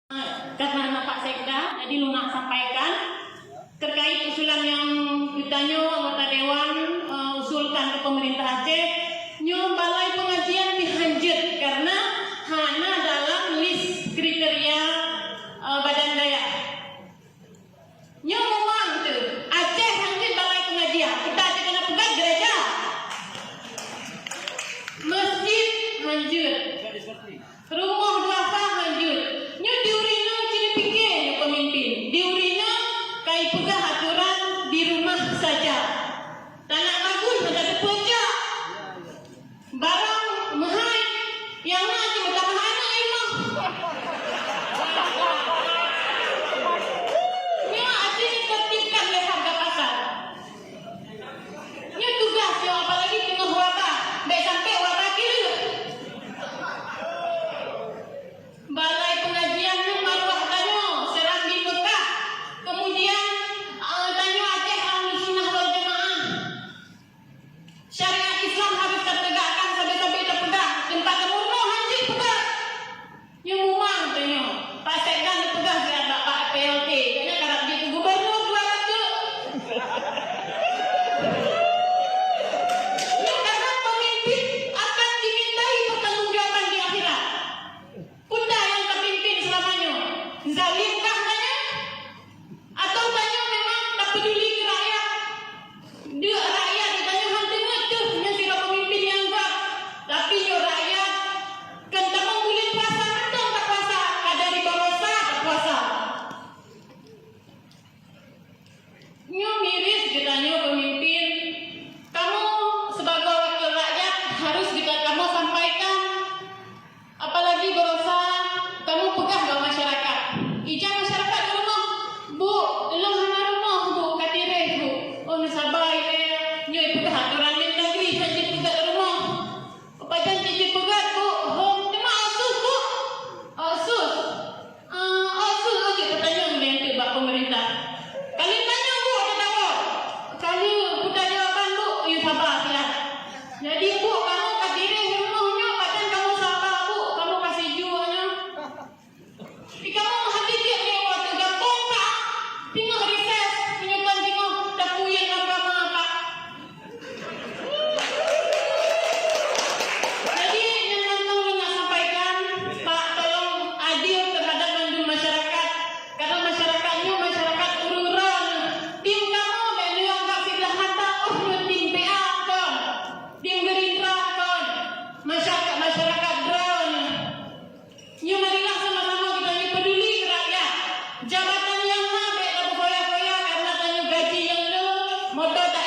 Karena Pak Sekda, jadi lunak sampaikan terkait usulan yang ditanya anggota Dewan usulkan ke pemerintah Aceh, nyo balai pengajian dihanjut karena hana dalam list kriteria badan daya. Nyo memang tu Aceh hanjut balai pengajian, kita Aceh kena pegang gereja, masjid hanjut, rumah duafa hanjut. Nyo diurina ciri pikir nyo pemimpin, diurina kai pegah aturan di rumah saja. Tanah bagus menjadi pojak, barang mahal yang nak cuma tak mahal nak imam. Nyo asyik tertibkan oleh harga pasar. Nyo tugas nyo apalagi tengah wabah, baik sampai wabah kira. Balai pengajian ni maruah tanyo serang di Mekah. Kemudian tanyo Aceh Ahlussunnah wal Jamaah. Syariat Islam harus tertegakkan sampai-sampai terpegang. Tempat murno hanjit pegang. Yang umang tanyo. Pak Sekda ni pegang dia Pak PLT. Kena karap dia tu gubernur 200. Karena pemimpin akan dimintai pertanggungjawaban di akhirat. Pundah yang terpimpin selamanya. Zalimkah tanya? Atau tanya memang tak peduli ke rakyat? Dia rakyat ditanya hantu tu yang tidak pemimpin yang buat. Tapi yo rakyat kan tak boleh puasa, betul tak puasa? Kadari barosa tak puasa. Nyo miris ditanya pemimpin. Kamu sebagai wakil rakyat harus kamu sampaikan. Apalagi berusaha kamu pegah ke masyarakat. Ijak masyarakat di rumah. Bu, belum hana rumah bu, katireh bu. Oh sabar ya. Nyo pegah aturan negeri saja pegah di rumah. Apa janji pegah bu? Home tema asus bu. Asus. Asus lagi pertanyaan yang tiba pemerintah. Kali tanya bu ada tahu. Kali buka jawaban bu, you sabar ya. Jadi bu kamu katireh rumahnya, bahkan kamu sabar bu, kamu kasih jualnya. Di kamu menghadiri dia waktu gampang pak, tinggal reses, menyukan tinggal tak puyen agama pak. Jadi yang nantang nak sampaikan, Pak tolong adil terhadap mandul masyarakat, karena masyarakatnya masyarakat urung-urung. Tim kamu dan yang tak filah mata, tim PA kon, tim Gerindra kon, masyarakat drone. Nyo marilah sama-sama kita ni peduli ke rakyat. Jabatan yang nak baik tak berfoya-foya karena tanya gaji yang lu, motor tak